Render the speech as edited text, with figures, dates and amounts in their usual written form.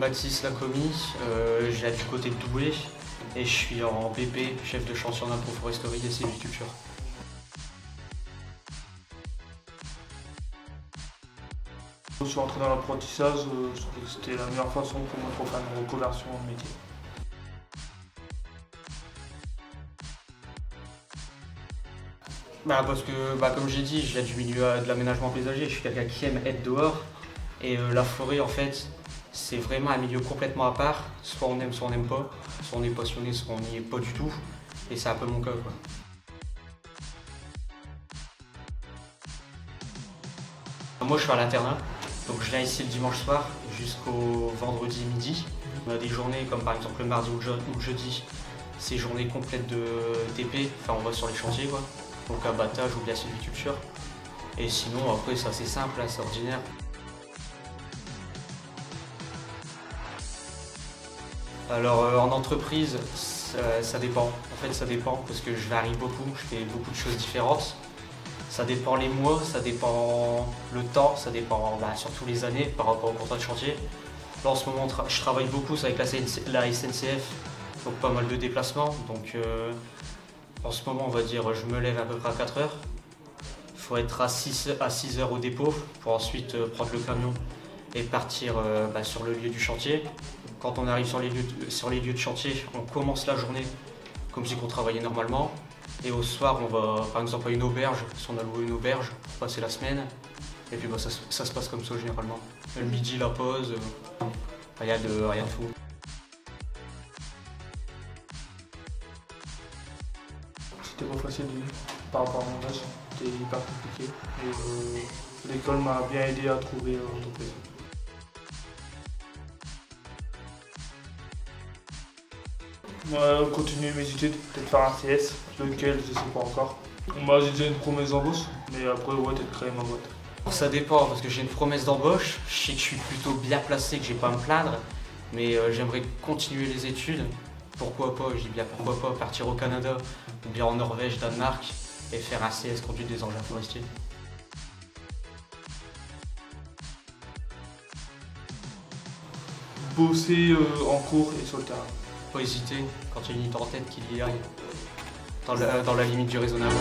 Baptiste Lacomi, j'ai du côté de Douai et je suis en BP, chef de chantier en agroforesterie et sylviculture. Je suis entré dans l'apprentissage, je trouvais que c'était la meilleure façon pour moi de faire une reconversion en métier. Parce que, comme j'ai dit, je viens du milieu de l'aménagement paysager, je suis quelqu'un qui aime être dehors. Et la forêt, en fait, c'est vraiment un milieu complètement à part. Soit on aime, soit on n'aime pas. Soit on est passionné, soit on n'y est pas du tout. Et c'est un peu mon cas, quoi. Moi, je suis à l'internat. Donc je viens ici le dimanche soir jusqu'au vendredi midi. On a des journées comme par exemple le mardi ou le jeudi, c'est journée complète de TP, enfin on va sur les chantiers quoi. Donc abattage ou de la sylviculture. Et sinon après c'est assez simple, c'est ordinaire. Alors en entreprise, ça dépend. En fait ça dépend parce que je varie beaucoup, je fais beaucoup de choses différentes. Ça dépend les mois, ça dépend le temps, ça dépend surtout les années par rapport au contrat de chantier. Là en ce moment je travaille beaucoup avec la SNCF, donc pas mal de déplacements. Donc en ce moment on va dire je me lève à peu près à 4 heures. Il faut être à 6 heures au dépôt pour ensuite prendre le camion et partir sur le lieu du chantier. Quand on arrive sur les lieux de chantier, on commence la journée comme si on travaillait normalement. Et au soir, on va par exemple à une auberge, si on a loué une auberge pour passer la semaine. Et puis ça se passe comme ça généralement. Le midi, la pause, rien de fou. C'était pas facile par rapport à mon âge, c'était hyper compliqué. Et l'école m'a bien aidé à trouver l'entreprise. Continuer mes études, peut-être faire un CS, lequel je sais pas encore. J'ai déjà une promesse d'embauche, mais après peut-être créer ma boîte. Ça dépend parce que j'ai une promesse d'embauche, je sais que je suis plutôt bien placé, que j'ai pas à me plaindre, mais j'aimerais continuer les études. Pourquoi pas, je dis bien pourquoi pas, partir au Canada ou bien en Norvège, Danemark et faire un CS conduite des engins forestiers. Bosser en cours et sur le terrain. Pas hésiter quand il y a une idée en tête qu'il y aille dans la limite du raisonnable.